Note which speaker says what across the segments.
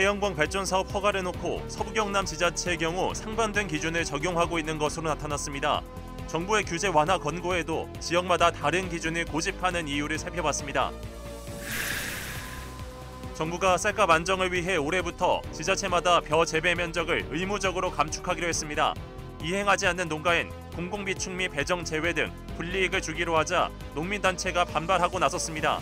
Speaker 1: 태양광 발전 사업 허가를 놓고 서부 경남 지자체의 경우 상반된 기준을 적용하고 있는 것으로 나타났습니다. 정부의 규제 완화 권고에도 지역마다 다른 기준을 고집하는 이유를 살펴봤습니다. 정부가 쌀값 안정을 위해 올해부터 지자체마다 벼 재배 면적을 의무적으로 감축하기로 했습니다. 이행하지 않는 농가엔 공공비축미 배정 제외 등 불이익을 주기로 하자 농민단체가 반발하고 나섰습니다.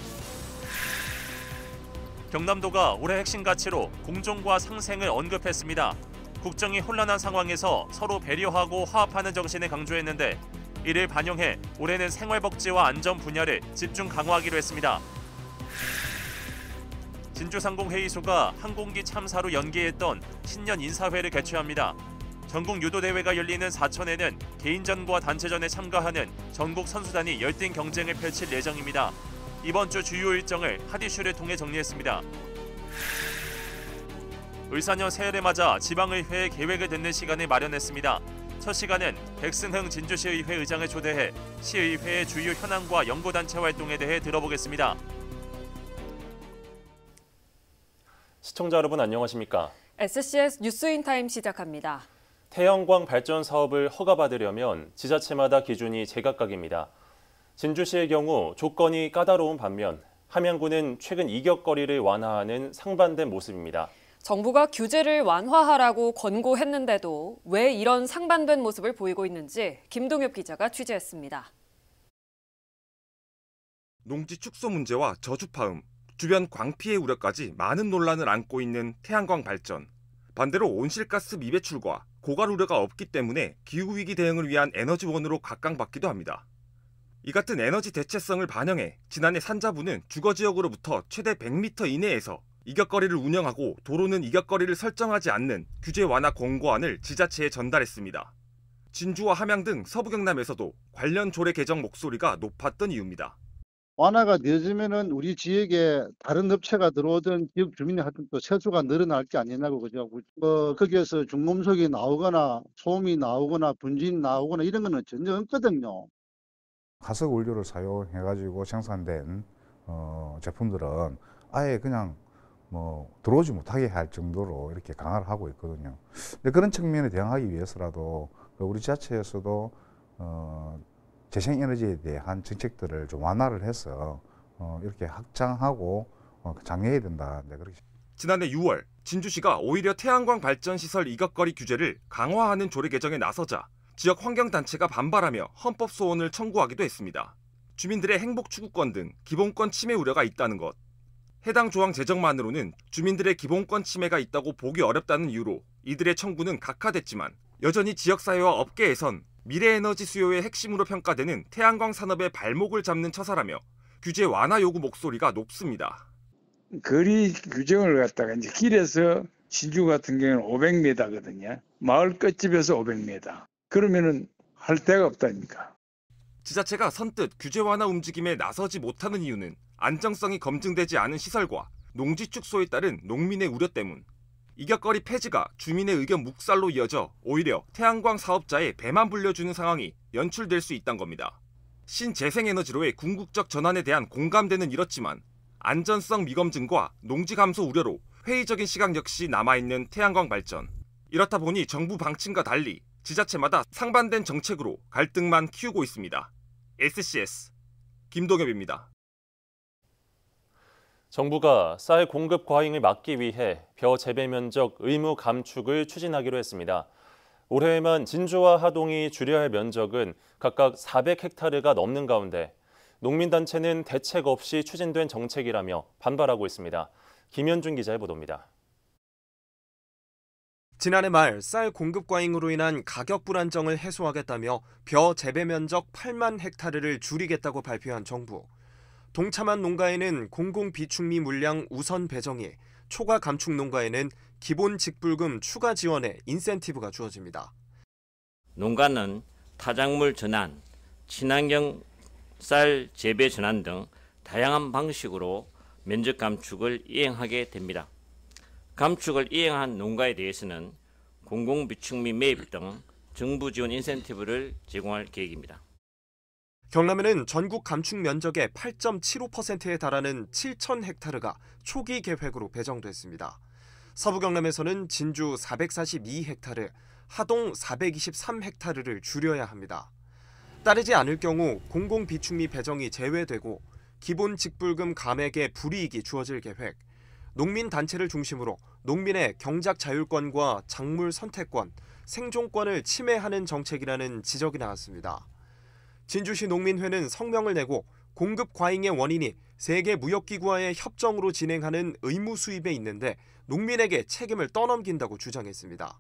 Speaker 1: 경남도가 올해 핵심 가치로 공존과 상생을 언급했습니다. 국정이 혼란한 상황에서 서로 배려하고 화합하는 정신을 강조했는데 이를 반영해 올해는 생활복지와 안전 분야를 집중 강화하기로 했습니다. 진주상공회의소가 항공기 참사로 연기했던 신년 인사회를 개최합니다. 전국 유도대회가 열리는 사천에는 개인전과 단체전에 참가하는 전국 선수단이 열띤 경쟁을 펼칠 예정입니다. 이번 주 주요 일정을 핫이슈를 통해 정리했습니다. 을사년 새해를 맞아 지방의회에 계획을 듣는 시간을 마련했습니다. 첫 시간은 백승흥 진주시의회 의장을 초대해 시의회의 주요 현안과 연구단체 활동에 대해 들어보겠습니다. 시청자 여러분 안녕하십니까?
Speaker 2: SCS 뉴스인타임 시작합니다.
Speaker 1: 태양광 발전 사업을 허가받으려면 지자체마다 기준이 제각각입니다. 진주시의 경우 조건이 까다로운 반면 함양군은 최근 이격거리를 완화하는 상반된 모습입니다.
Speaker 2: 정부가 규제를 완화하라고 권고했는데도 왜 이런 상반된 모습을 보이고 있는지 김동엽 기자가 취재했습니다.
Speaker 3: 농지 축소 문제와 저주파음, 주변 광피해 우려까지 많은 논란을 안고 있는 태양광 발전. 반대로 온실가스 미배출과 고갈 우려가 없기 때문에 기후위기 대응을 위한 에너지원으로 각광받기도 합니다. 이 같은 에너지 대체성을 반영해 지난해 산자부는 주거지역으로부터 최대 100m 이내에서 이격거리를 운영하고 도로는 이격거리를 설정하지 않는 규제 완화 권고안을 지자체에 전달했습니다. 진주와 함양 등 서부 경남에서도 관련 조례 개정 목소리가 높았던 이유입니다.
Speaker 4: 완화가 되어지면은 우리 지역에 다른 업체가 들어오던 지역 주민의 하여튼 또 세수가 늘어날 게 아니냐고 그죠. 거기에서 중금속이 나오거나 소음이 나오거나 분진이 나오거나 이런 거는 전혀 없거든요.
Speaker 5: 화석 원료를 사용해가지고 생산된 제품들은 아예 그냥 들어오지 못하게 할 정도로 이렇게 강화를 하고 있거든요. 근데 그런 측면에 대응하기 위해서라도 우리 지자체에서도 재생에너지에 대한 정책들을 좀 완화를 해서 이렇게 확장하고 장려해야 된다. 네, 그렇게.
Speaker 3: 지난해 6월 진주시가 오히려 태양광 발전 시설 이격거리 규제를 강화하는 조례 개정에 나서자 지역 환경단체가 반발하며 헌법 소원을 청구하기도 했습니다. 주민들의 행복 추구권 등 기본권 침해 우려가 있다는 것. 해당 조항 제정만으로는 주민들의 기본권 침해가 있다고 보기 어렵다는 이유로 이들의 청구는 각하됐지만 여전히 지역사회와 업계에선 미래에너지 수요의 핵심으로 평가되는 태양광 산업의 발목을 잡는 처사라며 규제 완화 요구 목소리가 높습니다.
Speaker 6: 거리 규정을 갖다가 이제 길에서 진주 같은 경우는 500m거든요. 마을 끝집에서 500m. 그러면은 할 데가 없다니까.
Speaker 3: 지자체가 선뜻 규제 완화 움직임에 나서지 못하는 이유는 안정성이 검증되지 않은 시설과 농지 축소에 따른 농민의 우려 때문. 이격거리 폐지가 주민의 의견 묵살로 이어져 오히려 태양광 사업자의 배만 불려주는 상황이 연출될 수 있다는 겁니다. 신재생에너지로의 궁극적 전환에 대한 공감대는 이렇지만 안전성 미검증과 농지 감소 우려로 회의적인 시각 역시 남아있는 태양광 발전. 이렇다 보니 정부 방침과 달리 지자체마다 상반된 정책으로 갈등만 키우고 있습니다. SCS 김동엽입니다.
Speaker 1: 정부가 쌀 공급 과잉을 막기 위해 벼 재배 면적 의무 감축을 추진하기로 했습니다. 올해에만 진주와 하동이 줄여야 할 면적은 각각 400헥타르가 넘는 가운데 농민단체는 대책 없이 추진된 정책이라며 반발하고 있습니다. 김현준 기자의 보도입니다.
Speaker 7: 지난해 말 쌀 공급 과잉으로 인한 가격 불안정을 해소하겠다며 벼 재배 면적 8만 헥타르를 줄이겠다고 발표한 정부. 동참한 농가에는 공공 비축미 물량 우선 배정에, 초과 감축 농가에는 기본 직불금 추가 지원에 인센티브가 주어집니다.
Speaker 8: 농가는 타작물 전환, 친환경 쌀 재배 전환 등 다양한 방식으로 면적 감축을 이행하게 됩니다. 감축을 이행한 농가에 대해서는 공공비축미 매입 등 정부 지원 인센티브를 제공할 계획입니다.
Speaker 7: 경남에는 전국 감축 면적의 8.75%에 달하는 7,000헥타르가 초기 계획으로 배정됐습니다. 서부 경남에서는 진주 442헥타르, 하동 423헥타르를 줄여야 합니다. 따르지 않을 경우 공공비축미 배정이 제외되고 기본 직불금 감액의 불이익이 주어질 계획, 농민단체를 중심으로 농민의 경작 자율권과 작물 선택권, 생존권을 침해하는 정책이라는 지적이 나왔습니다. 진주시 농민회는 성명을 내고 공급 과잉의 원인이 세계무역기구와의 협정으로 진행하는 의무 수입에 있는데 농민에게 책임을 떠넘긴다고 주장했습니다.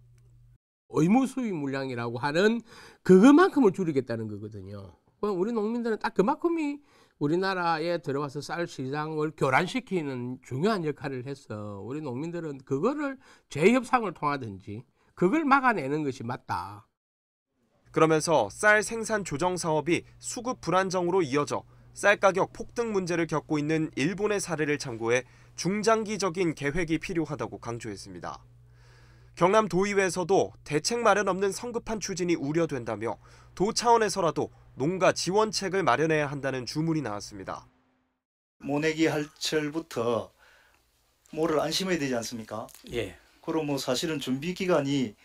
Speaker 9: 의무 수입 물량이라고 하는 그것만큼을 줄이겠다는 거거든요. 우리 농민들은 딱 그만큼이 우리나라에 들어와서 쌀 시장을 교란시키는 중요한 역할을 해서 우리 농민들은 그거를 재협상을 통하든지 그걸 막아내는 것이 맞다.
Speaker 7: 그러면서 쌀 생산 조정 사업이 수급 불안정으로 이어져 쌀 가격 폭등 문제를 겪고 있는 일본의 사례를 참고해 중장기적인 계획이 필요하다고 강조했습니다. 경남 도의회에서도 대책 마련 없는 성급한 추진이 우려된다며 도 차원에서라도 농가 지원책을 마련해야 한다는 주문이 나왔습니다.
Speaker 10: 모내기 할철부터 모를 안심해야 되지 않습니까?
Speaker 9: 예.
Speaker 10: 그럼 사실은 준비 기간이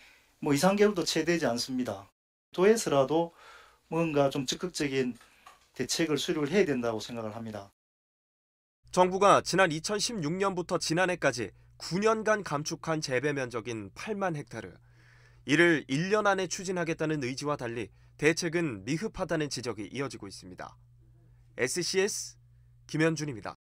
Speaker 10: 2, 3개월도 채 되지 않습니다. 도에서라도 뭔가 좀 적극적인 대책을 수립을 해야 된다고 생각을 합니다.
Speaker 7: 정부가 지난 2016년부터 지난해까지 9년간 감축한 재배 면적인 8만 헥타르. 이를 1년 안에 추진하겠다는 의지와 달리 대책은 미흡하다는 지적이 이어지고 있습니다. SCS 김현준입니다.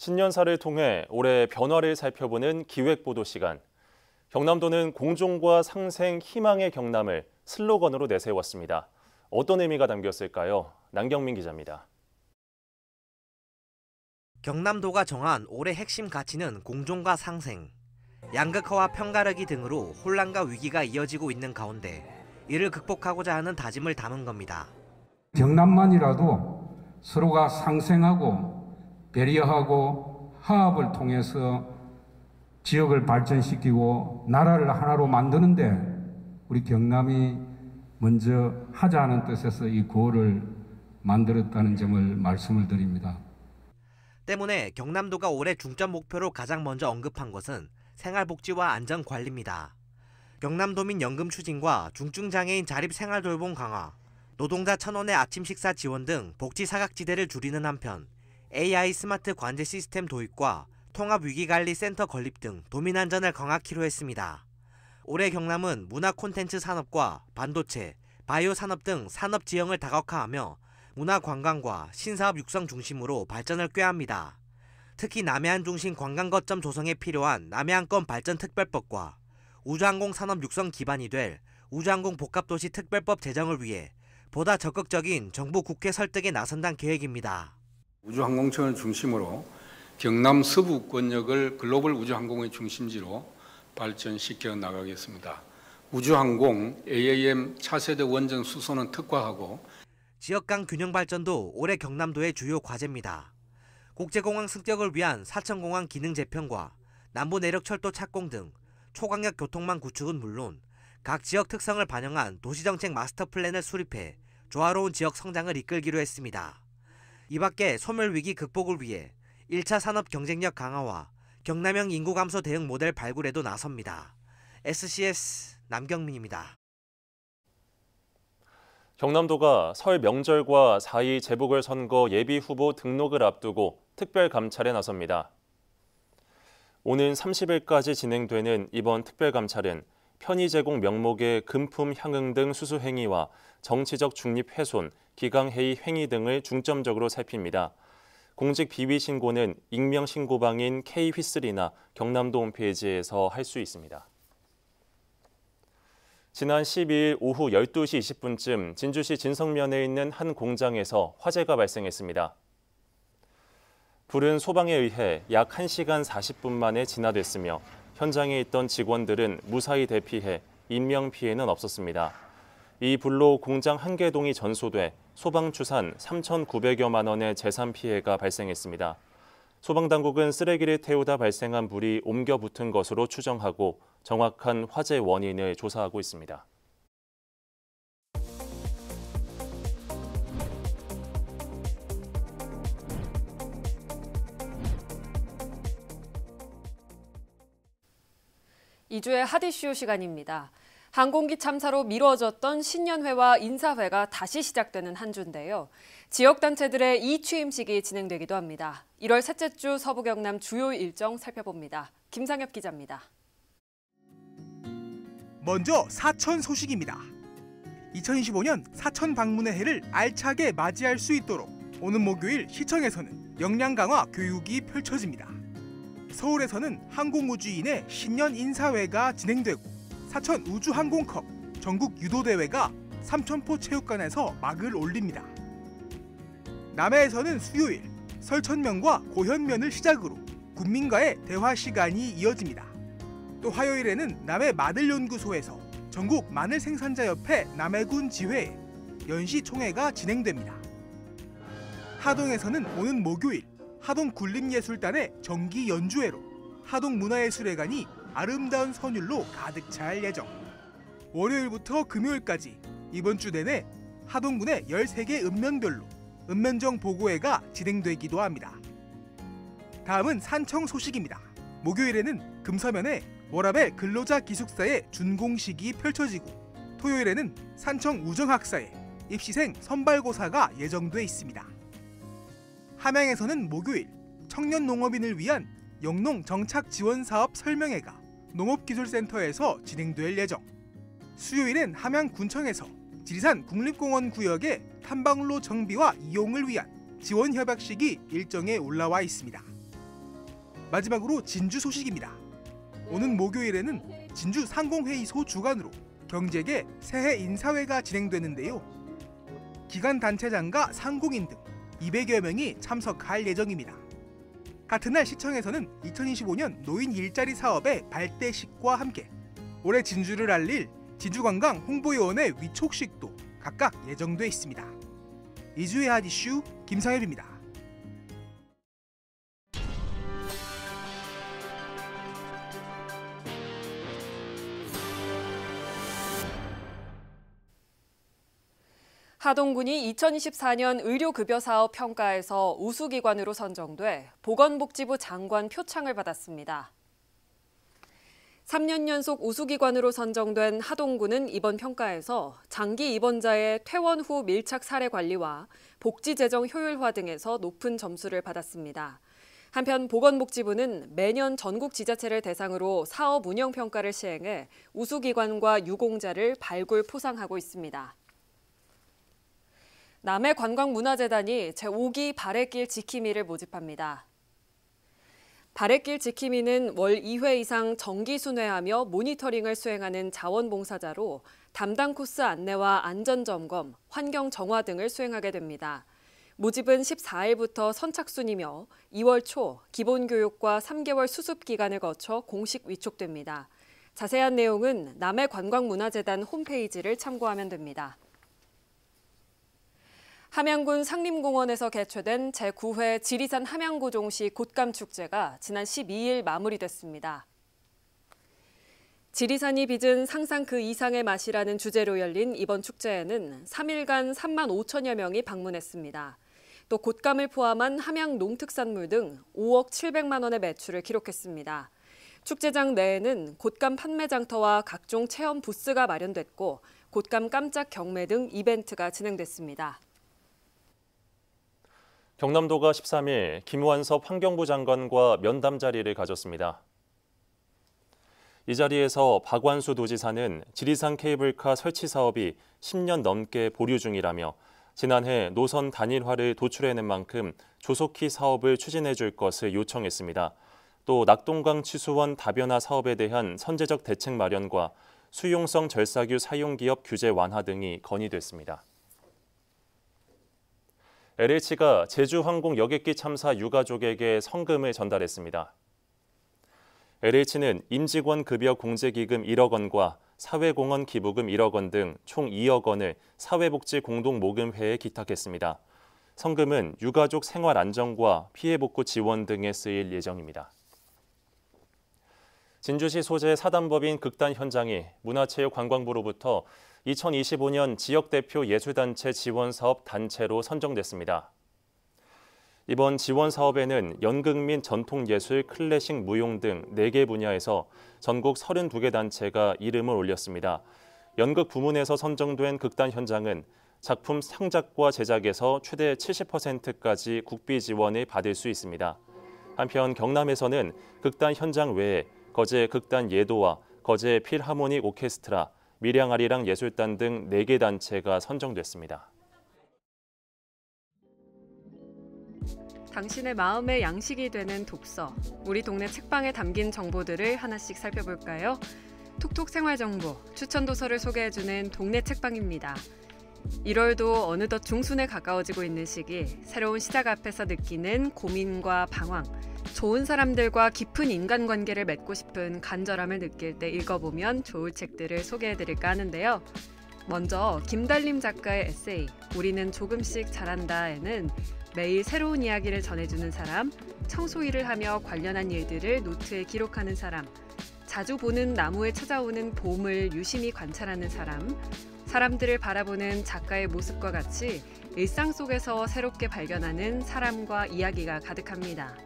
Speaker 1: 신년사를 통해 올해 변화를 살펴보는 기획보도 시간. 경남도는 공존과 상생, 희망의 경남을 슬로건으로 내세웠습니다. 어떤 의미가 담겼을까요? 남경민 기자입니다.
Speaker 11: 경남도가 정한 올해 핵심 가치는 공존과 상생. 양극화와 편가르기 등으로 혼란과 위기가 이어지고 있는 가운데 이를 극복하고자 하는 다짐을 담은 겁니다.
Speaker 12: 경남만이라도 서로가 상생하고 배려하고 화합을 통해서 지역을 발전시키고 나라를 하나로 만드는데 우리 경남이 먼저 하자는 뜻에서 이 구호를 만들었다는 점을 말씀을 드립니다.
Speaker 11: 때문에 경남도가 올해 중점 목표로 가장 먼저 언급한 것은 생활복지와 안전관리입니다. 경남도민 연금 추진과 중증장애인 자립생활돌봄 강화, 노동자 1,000원의 아침 식사 지원 등 복지 사각지대를 줄이는 한편 AI 스마트 관제 시스템 도입과 통합위기관리센터 건립 등 도민 안전을 강화키로 했습니다. 올해 경남은 문화 콘텐츠 산업과 반도체, 바이오 산업 등 산업 지형을 다각화하며 문화 관광과 신사업 육성 중심으로 발전을 꾀합니다. 특히 남해안 중심 관광 거점 조성에 필요한 남해안권 발전 특별법과 우주항공 산업 육성 기반이 될 우주항공 복합도시 특별법 제정을 위해 보다 적극적인 정부 국회 설득에 나선다는 계획입니다.
Speaker 12: 우주항공청을 중심으로 경남 서부권역을 글로벌 우주항공의 중심지로 발전시켜 나가겠습니다. 우주항공 AAM 차세대 원전 수소는 특화하고
Speaker 11: 지역 간 균형 발전도 올해 경남도의 주요 과제입니다. 국제공항 승격을 위한 사천공항 기능 재편과 남부 내륙철도 착공 등 초강력 교통망 구축은 물론 각 지역 특성을 반영한 도시정책 마스터 플랜을 수립해 조화로운 지역 성장을 이끌기로 했습니다. 이 밖에 소멸위기 극복을 위해 1차 산업 경쟁력 강화와 경남형 인구 감소 대응 모델 발굴에도 나섭니다. SCS 남경민입니다.
Speaker 1: 경남도가 설 명절과 4.2 재보궐선거 예비후보 등록을 앞두고 특별감찰에 나섭니다. 오는 30일까지 진행되는 이번 특별감찰은 편의 제공 명목의 금품 향응 등 수수 행위와 정치적 중립 훼손, 기강해이 행위 등을 중점적으로 살핍니다. 공직 비위 신고는 익명 신고방인 K-휘슬이나 경남도 홈페이지에서 할 수 있습니다. 지난 12일 오후 12시 20분쯤 진주시 진성면에 있는 한 공장에서 화재가 발생했습니다. 불은 소방에 의해 약 1시간 40분 만에 진화됐으며 현장에 있던 직원들은 무사히 대피해 인명피해는 없었습니다. 이 불로 공장 1개 동이 전소돼 소방추산 3,900여만 원의 재산 피해가 발생했습니다. 소방당국은 쓰레기를 태우다 발생한 불이 옮겨 붙은 것으로 추정하고 정확한 화재 원인을 조사하고 있습니다.
Speaker 2: 이주의 핫이슈 시간입니다. 항공기 참사로 미뤄졌던 신년회와 인사회가 다시 시작되는 한 주인데요. 지역단체들의 이취임식이 진행되기도 합니다. 1월 셋째 주 서부 경남 주요 일정 살펴봅니다. 김상엽 기자입니다.
Speaker 13: 먼저 사천 소식입니다. 2025년 사천 방문의 해를 알차게 맞이할 수 있도록 오는 목요일 시청에서는 역량 강화 교육이 펼쳐집니다. 서울에서는 항공우주인의 신년 인사회가 진행되고 사천 우주항공컵 전국 유도대회가 삼천포 체육관에서 막을 올립니다. 남해에서는 수요일 설천면과 고현면을 시작으로 군민과의 대화 시간이 이어집니다. 또 화요일에는 남해 마늘연구소에서 전국 마늘생산자협회 남해군 지회에 연시총회가 진행됩니다. 하동에서는 오는 목요일 하동군림예술단의 정기 연주회로 하동문화예술회관이 아름다운 선율로 가득 찰 예정. 월요일부터 금요일까지 이번 주 내내 하동군의 13개 읍면별로 읍면정 보고회가 진행되기도 합니다. 다음은 산청 소식입니다. 목요일에는 금서면에 워라벨 근로자 기숙사의 준공식이 펼쳐지고 토요일에는 산청 우정학사의 입시생 선발고사가 예정돼 있습니다. 함양에서는 목요일 청년 농업인을 위한 영농 정착 지원 사업 설명회가 농업기술센터에서 진행될 예정. 수요일엔 함양군청에서 지리산 국립공원 구역의 탐방로 정비와 이용을 위한 지원 협약식이 일정에 올라와 있습니다. 마지막으로 진주 소식입니다. 오는 목요일에는 진주 상공회의소 주관으로 경제계 새해 인사회가 진행되는데요. 기관 단체장과 상공인 등 200여 명이 참석할 예정입니다. 같은 날 시청에서는 2025년 노인 일자리 사업의 발대식과 함께 올해 진주를 알릴 진주관광 홍보요원의 위촉식도 각각 예정돼 있습니다. 이주의 핫 이슈 김상엽입니다.
Speaker 2: 하동군이 2024년 의료급여사업 평가에서 우수기관으로 선정돼 보건복지부 장관 표창을 받았습니다. 3년 연속 우수기관으로 선정된 하동군은 이번 평가에서 장기 입원자의 퇴원 후 밀착 사례 관리와 복지 재정 효율화 등에서 높은 점수를 받았습니다. 한편 보건복지부는 매년 전국 지자체를 대상으로 사업 운영 평가를 시행해 우수기관과 유공자를 발굴 포상하고 있습니다. 남해관광문화재단이 제5기 발해길 지킴이를 모집합니다. 발해길 지킴이는 월 2회 이상 정기 순회하며 모니터링을 수행하는 자원봉사자로 담당 코스 안내와 안전점검, 환경 정화 등을 수행하게 됩니다. 모집은 14일부터 선착순이며 2월 초 기본교육과 3개월 수습 기간을 거쳐 공식 위촉됩니다. 자세한 내용은 남해관광문화재단 홈페이지를 참고하면 됩니다. 함양군 상림공원에서 개최된 제9회 지리산 함양고종시 곶감축제가 지난 12일 마무리됐습니다. 지리산이 빚은 상상 그 이상의 맛이라는 주제로 열린 이번 축제에는 3일간 3만 5천여 명이 방문했습니다. 또 곶감을 포함한 함양 농특산물 등 5억 700만 원의 매출을 기록했습니다. 축제장 내에는 곶감 판매 장터와 각종 체험 부스가 마련됐고 곶감 깜짝 경매 등 이벤트가 진행됐습니다.
Speaker 1: 경남도가 13일 김완섭 환경부 장관과 면담 자리를 가졌습니다. 이 자리에서 박완수 도지사는 지리산 케이블카 설치 사업이 10년 넘게 보류 중이라며 지난해 노선 단일화를 도출해낸 만큼 조속히 사업을 추진해 줄 것을 요청했습니다. 또 낙동강 취수원 다변화 사업에 대한 선제적 대책 마련과 수용성 절사규 사용 기업 규제 완화 등이 건의됐습니다. LH가 제주항공 여객기 참사 유가족에게 성금을 전달했습니다. LH는 임직원 급여 공제기금 1억 원과 사회공헌 기부금 1억 원 등 총 2억 원을 사회복지공동모금회에 기탁했습니다. 성금은 유가족 생활 안정과 피해 복구 지원 등에 쓰일 예정입니다. 진주시 소재 사단법인 극단 현장이 문화체육관광부로부터 2025년 지역대표 예술단체 지원사업 단체로 선정됐습니다. 이번 지원 사업에는 연극 및 전통예술, 클래식, 무용 등 4개 분야에서 전국 32개 단체가 이름을 올렸습니다. 연극 부문에서 선정된 극단 현장은 작품 창작과 제작에서 최대 70%까지 국비 지원을 받을 수 있습니다. 한편 경남에서는 극단 현장 외에 거제 극단 예도와 거제 필하모닉 오케스트라, 밀양아리랑 예술단 등 4개 단체가 선정됐습니다.
Speaker 2: 당신의 마음의 양식이 되는 독서. 우리 동네 책방에 담긴 정보들을 하나씩 살펴볼까요? 톡톡 생활정보, 추천 도서를 소개해주는 동네 책방입니다. 1월도 어느덧 중순에 가까워지고 있는 시기, 새로운 시작 앞에서 느끼는 고민과 방황, 좋은 사람들과 깊은 인간관계를 맺고 싶은 간절함을 느낄 때 읽어보면 좋을 책들을 소개해드릴까 하는데요. 먼저 김달림 작가의 에세이 우리는 조금씩 자란다에는 매일 새로운 이야기를 전해주는 사람, 청소 일을 하며 관련한 일들을 노트에 기록하는 사람, 자주 보는 나무에 찾아오는 봄을 유심히 관찰하는 사람, 사람들을 바라보는 작가의 모습과 같이 일상 속에서 새롭게 발견하는 사람과 이야기가 가득합니다.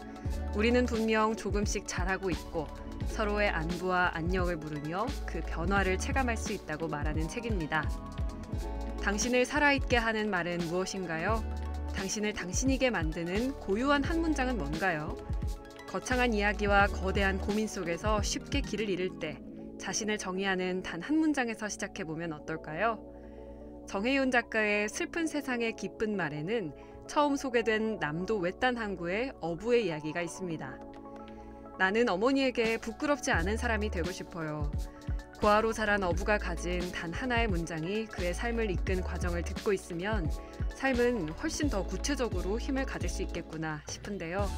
Speaker 2: 우리는 분명 조금씩 자라고 있고 서로의 안부와 안녕을 물으며 그 변화를 체감할 수 있다고 말하는 책입니다. 당신을 살아있게 하는 말은 무엇인가요? 당신을 당신이게 만드는 고유한 한 문장은 뭔가요? 거창한 이야기와 거대한 고민 속에서 쉽게 길을 잃을 때 자신을 정의하는 단 한 문장에서 시작해보면 어떨까요? 정혜윤 작가의 슬픈 세상의 기쁜 말에는 처음 소개된 남도 외딴 항구의 어부의 이야기가 있습니다. 나는 어머니에게 부끄럽지 않은 사람이 되고 싶어요. 고아로 자란 어부가 가진 단 하나의 문장이 그의 삶을 이끈 과정을 듣고 있으면 삶은 훨씬 더 구체적으로 힘을 가질 수 있겠구나 싶은데요.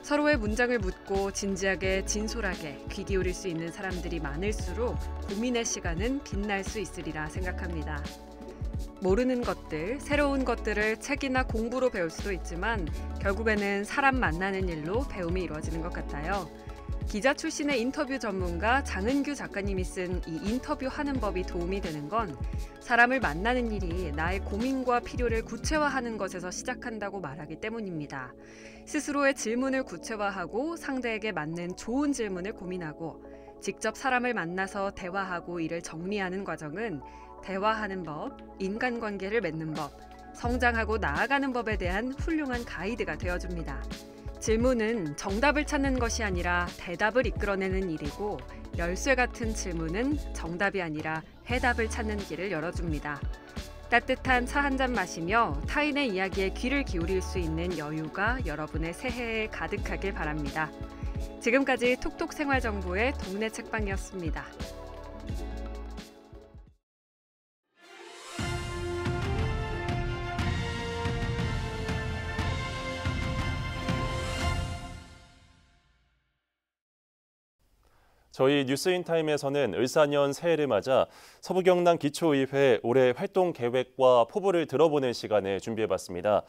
Speaker 2: 서로의 문장을 묻고 진지하게 진솔하게 귀 기울일 수 있는 사람들이 많을수록 고민의 시간은 빛날 수 있으리라 생각합니다. 모르는 것들, 새로운 것들을 책이나 공부로 배울 수도 있지만 결국에는 사람 만나는 일로 배움이 이루어지는 것 같아요. 기자 출신의 인터뷰 전문가 장은규 작가님이 쓴 이 인터뷰하는 법이 도움이 되는 건 사람을 만나는 일이 나의 고민과 필요를 구체화하는 것에서 시작한다고 말하기 때문입니다. 스스로의 질문을 구체화하고 상대에게 맞는 좋은 질문을 고민하고 직접 사람을 만나서 대화하고 이를 정리하는 과정은 대화하는 법, 인간관계를 맺는 법, 성장하고 나아가는 법에 대한 훌륭한 가이드가 되어줍니다. 질문은 정답을 찾는 것이 아니라 대답을 이끌어내는 일이고 열쇠 같은 질문은 정답이 아니라 해답을 찾는 길을 열어줍니다. 따뜻한 차 한 잔 마시며 타인의 이야기에 귀를 기울일 수 있는 여유가 여러분의 새해에 가득하길 바랍니다. 지금까지 톡톡 생활정보의 동네 책방이었습니다.
Speaker 1: 저희 뉴스인타임에서는 을사년 새해를 맞아 서부경남 기초의회 올해 활동 계획과 포부를 들어보는 시간을 준비해봤습니다.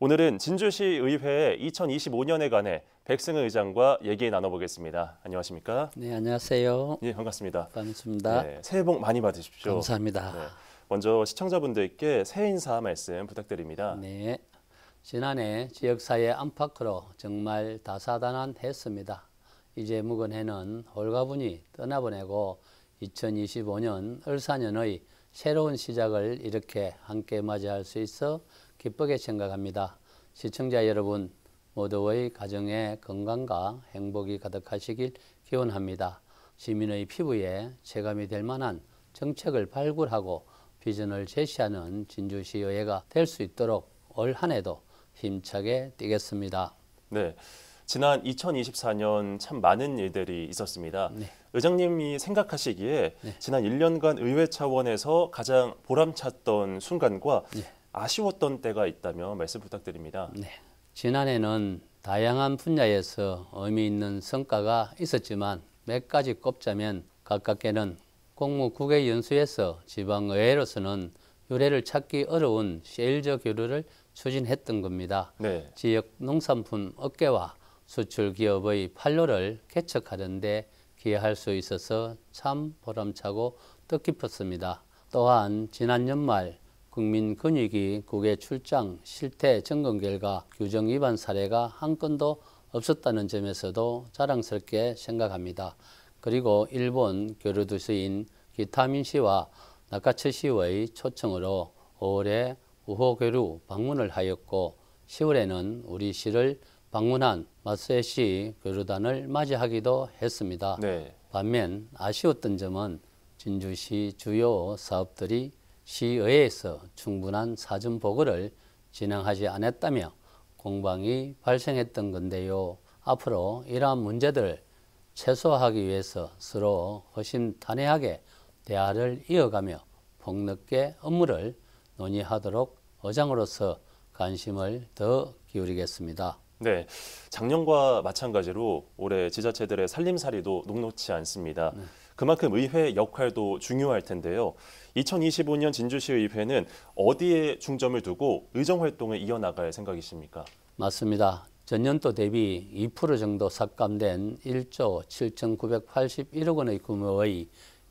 Speaker 1: 오늘은 진주시 의회의 2025년에 관해 백승은 의장과 얘기 나눠보겠습니다. 안녕하십니까?
Speaker 14: 네, 안녕하세요.
Speaker 1: 네, 반갑습니다.
Speaker 14: 반갑습니다.
Speaker 1: 네, 새해 복 많이 받으십시오.
Speaker 14: 감사합니다.
Speaker 1: 네, 먼저 시청자분들께 새해 인사 말씀 부탁드립니다.
Speaker 14: 네, 지난해 지역사회 안팎으로 정말 다사다난했습니다. 이제 묵은 해는 홀가분히 떠나보내고 2025년 을사년의 새로운 시작을 이렇게 함께 맞이할 수 있어 기쁘게 생각합니다. 시청자 여러분 모두의 가정에 건강과 행복이 가득하시길 기원합니다. 시민의 피부에 체감이 될 만한 정책을 발굴하고 비전을 제시하는 진주시의회가 될 수 있도록 올 한 해도 힘차게 뛰겠습니다.
Speaker 1: 네. 지난 2024년 참 많은 일들이 있었습니다.
Speaker 14: 네.
Speaker 1: 의장님이 생각하시기에
Speaker 14: 네.
Speaker 1: 지난 1년간 의회 차원에서 가장 보람찼던 순간과
Speaker 14: 네.
Speaker 1: 아쉬웠던 때가 있다면 말씀 부탁드립니다.
Speaker 14: 네. 지난해는 다양한 분야에서 의미 있는 성과가 있었지만 몇 가지 꼽자면 가깝게는 공무국외 연수에서 지방의회로서는 유례를 찾기 어려운 셰일저 교류를 추진했던 겁니다.
Speaker 1: 네.
Speaker 14: 지역 농산품 업계와 수출 기업의 판로를 개척하는 데 기여할 수 있어서 참 보람차고 뜻깊었습니다. 또한 지난 연말 국민권익위 국외 출장 실태 점검 결과 규정 위반 사례가 한 건도 없었다는 점에서도 자랑스럽게 생각합니다. 그리고 일본 교류도시인 기타민시와 나카츠시의 초청으로 5월에 우호교류 방문을 하였고 10월에는 우리 시를 방문한 마스에시 교류단을 맞이하기도 했습니다.
Speaker 1: 네.
Speaker 14: 반면 아쉬웠던 점은 진주시 주요 사업들이 시의회에서 충분한 사전 보고를 진행하지 않았다며 공방이 발생했던 건데요. 앞으로 이러한 문제들을 최소화하기 위해서 서로 허심탄회하게 대화를 이어가며 폭넓게 업무를 논의하도록 의장으로서 관심을 더 기울이겠습니다.
Speaker 1: 네, 작년과 마찬가지로 올해 지자체들의 살림살이도 녹록지 않습니다. 그만큼 의회 역할도 중요할 텐데요. 2025년 진주시의회는 어디에 중점을 두고 의정활동을 이어나갈 생각이십니까?
Speaker 14: 맞습니다. 전년도 대비 2% 정도 삭감된 1조 7,981억 원의 규모의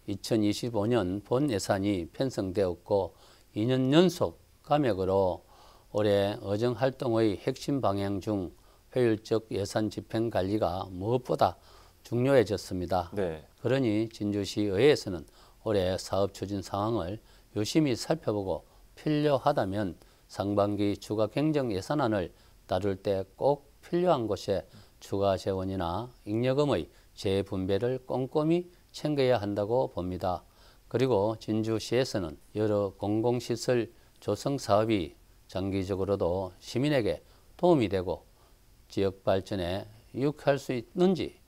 Speaker 14: 2025년 본 예산이 편성되었고 2년 연속 감액으로 올해 의정활동의 핵심 방향 중 효율적 예산 집행 관리가 무엇보다 중요해졌습니다.
Speaker 1: 네.
Speaker 14: 그러니 진주시의회에서는 올해 사업 추진 상황을 유심히 살펴보고 필요하다면 상반기 추가 경정 예산안을 다룰 때 꼭 필요한 곳에 추가 재원이나 잉여금의 재분배를 꼼꼼히 챙겨야 한다고 봅니다. 그리고 진주시에서는 여러 공공시설 조성 사업이 장기적으로도 시민에게 도움이 되고 지역 발전에 유익할 수 있는지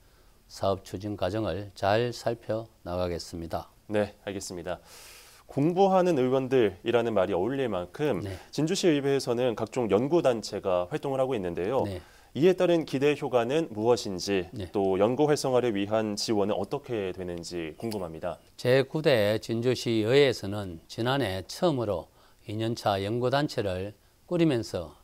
Speaker 14: 사업 추진 과정을 잘 살펴나가겠습니다.
Speaker 1: 네, 알겠습니다. 공부하는 의원들이라는 말이 어울릴 만큼
Speaker 14: 네.
Speaker 1: 진주시 의회에서는 각종 연구단체가 활동을 하고 있는데요.
Speaker 14: 네.
Speaker 1: 이에 따른 기대 효과는 무엇인지
Speaker 14: 네.
Speaker 1: 또 연구 활성화를 위한 지원은 어떻게 되는지 궁금합니다.
Speaker 14: 제9대 진주시의회에서는 지난해 처음으로 2년차 연구단체를 꾸리면서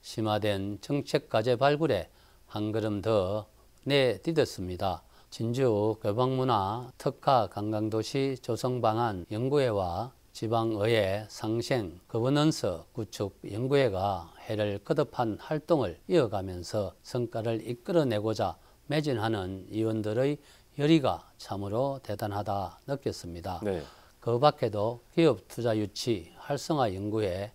Speaker 14: 심화된 정책과제 발굴에 한 걸음 더 내디뎠습니다. 진주 교방문화 특화 관광도시 조성방안 연구회와 지방의회 상생 거버넌스 구축 연구회가 해를 거듭한 활동을 이어가면서 성과를 이끌어내고자 매진하는 위원들의 열의가 참으로 대단하다 느꼈습니다.
Speaker 1: 네.
Speaker 14: 그 밖에도 기업투자유치 활성화 연구회,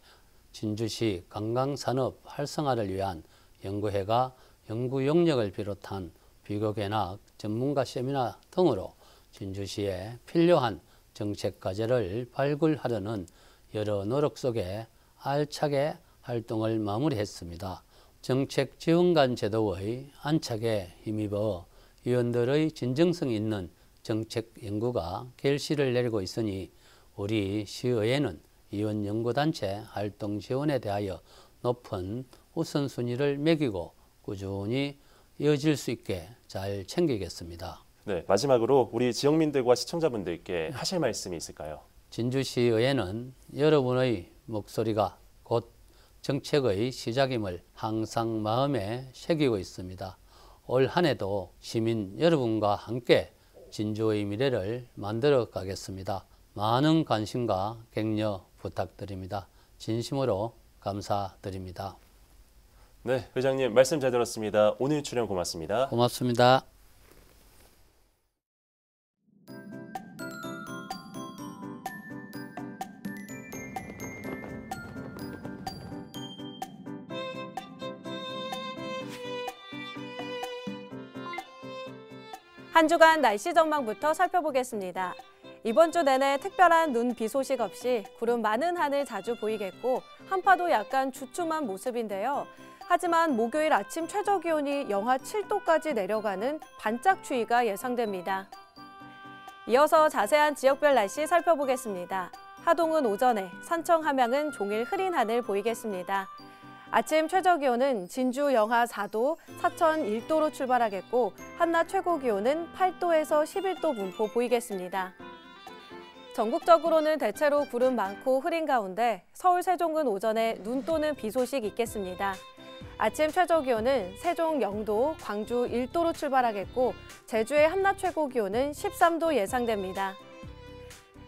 Speaker 14: 진주시 관광산업 활성화를 위한 연구회가 연구 용역을 비롯한 비교견학 전문가 세미나 등으로 진주시에 필요한 정책 과제를 발굴하려는 여러 노력 속에 알차게 활동을 마무리했습니다. 정책 지원관 제도의 안착에 힘입어 위원들의 진정성 있는 정책 연구가 결실을 내리고 있으니 우리 시의회는 위원 연구단체 활동 지원에 대하여 높은 우선순위를 매기고 꾸준히 이어질 수 있게 잘 챙기겠습니다.
Speaker 1: 네, 마지막으로 우리 지역민들과 시청자분들께 하실 말씀이 있을까요?
Speaker 14: 진주시의회는 여러분의 목소리가 곧 정책의 시작임을 항상 마음에 새기고 있습니다. 올 한 해도 시민 여러분과 함께 진주의 미래를 만들어 가겠습니다. 많은 관심과 격려 부탁드립니다. 진심으로 감사드립니다.
Speaker 1: 네, 의장님 말씀 잘 들었습니다. 오늘 출연 고맙습니다.
Speaker 14: 고맙습니다.
Speaker 15: 한 주간 날씨 전망부터 살펴보겠습니다. 이번 주 내내 특별한 눈, 비 소식 없이 구름 많은 하늘 자주 보이겠고 한파도 약간 주춤한 모습인데요. 하지만 목요일 아침 최저 기온이 영하 7도까지 내려가는 반짝 추위가 예상됩니다. 이어서 자세한 지역별 날씨 살펴보겠습니다. 하동은 오전에, 산청 함양은 종일 흐린 하늘 보이겠습니다. 아침 최저 기온은 진주 영하 4도, 사천 1도로 출발하겠고 한낮 최고 기온은 8도에서 11도 분포 보이겠습니다. 전국적으로는 대체로 구름 많고 흐린 가운데 서울, 세종은 오전에 눈 또는 비 소식 있겠습니다. 아침 최저 기온은 세종 0도, 광주 1도로 출발하겠고 제주의 한낮 최고 기온은 13도 예상됩니다.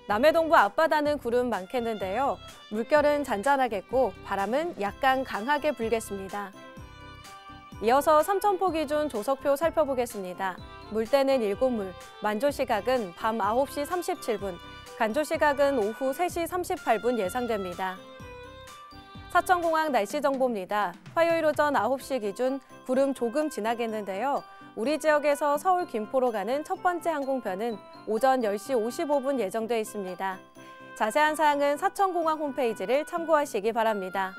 Speaker 15: 남해동부 앞바다는 구름 많겠는데요. 물결은 잔잔하겠고 바람은 약간 강하게 불겠습니다. 이어서 삼천포 기준 조석표 살펴보겠습니다. 물때는 7물, 만조 시각은 밤 9시 37분, 간조 시각은 오후 3시 38분 예상됩니다. 사천공항 날씨 정보입니다. 화요일 오전 9시 기준 구름 조금 지나겠는데요. 우리 지역에서 서울 김포로 가는 첫 번째 항공편은 오전 10시 55분 예정돼 있습니다. 자세한 사항은 사천공항 홈페이지를 참고하시기 바랍니다.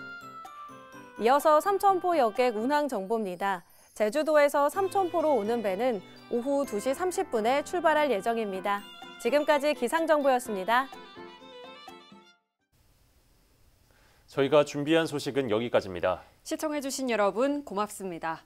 Speaker 15: 이어서 삼천포 여객 운항 정보입니다. 제주도에서 삼천포로 오는 배는 오후 2시 30분에 출발할 예정입니다. 지금까지 기상정보였습니다.
Speaker 1: 저희가 준비한 소식은 여기까지입니다.
Speaker 2: 시청해주신 여러분 고맙습니다.